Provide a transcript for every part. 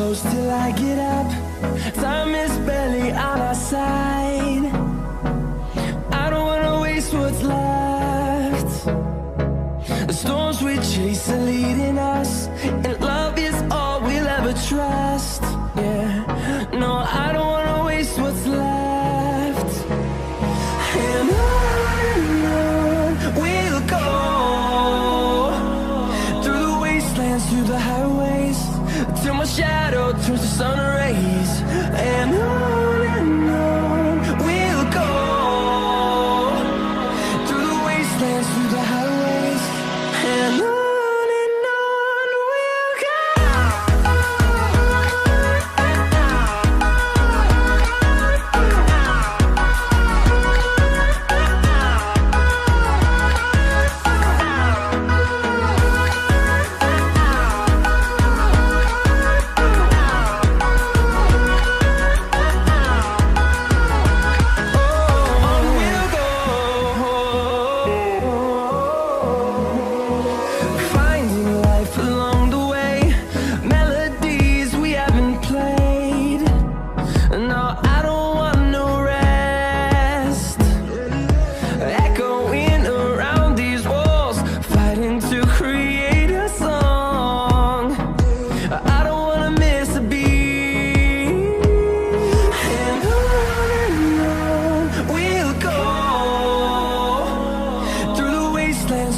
close till I get up. Time is barely on our side. I don't wanna waste what's left. The storms we chase are leading us, and love is all we'll ever trust. Yeah, no, I don't wanna waste what's left. And on we'll go, through the wastelands, through the highways, till my shadow turns to sun rays. And on we'll go, through the wastelands, through the highways, and on.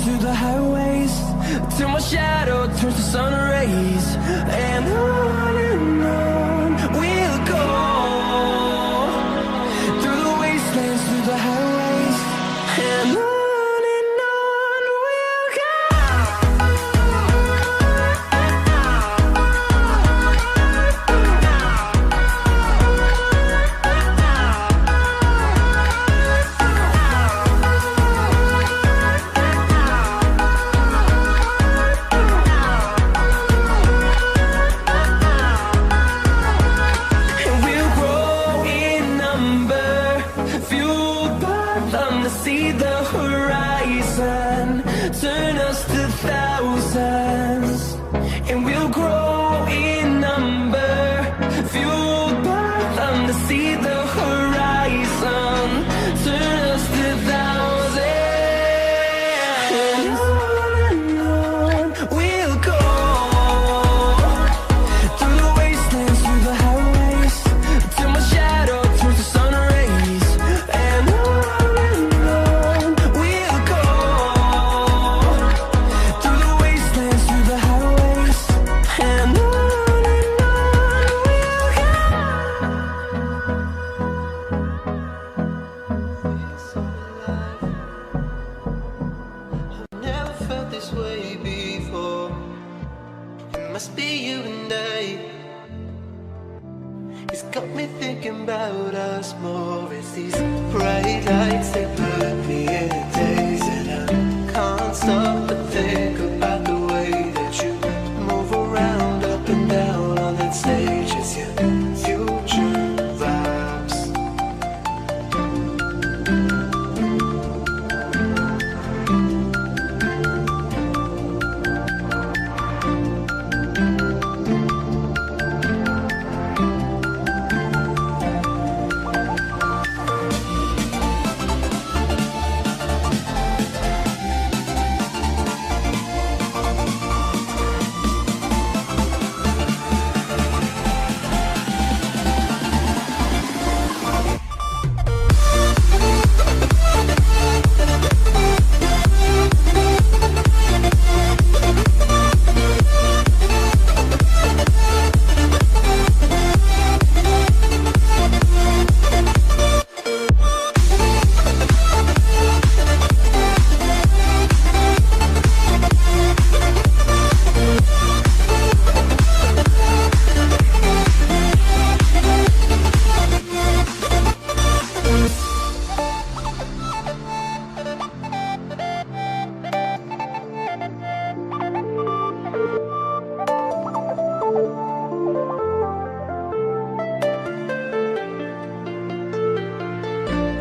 Through the highways, till my shadow turns to sun rays. And on we'll go, through the wastelands, through the highways, and on. See the horizon turn us to thousands, and we'll grow in number, fueled by them to see the horizon turn us to thousands. And on we'll go, through the wastelands, through the highways, till my shadow turns to sun rays. And this way before. It must be you and I. It's got me thinking about us more. It's these bright lights that put me in a daze, and I can't stop but think about the way that you move around up and down on that stage. It's your future vibes.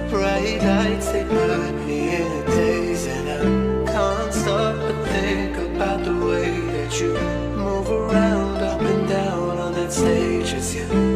bright lights, they put me in a daze, and I can't stop but think about the way that you move around up and down on that stage. miss you.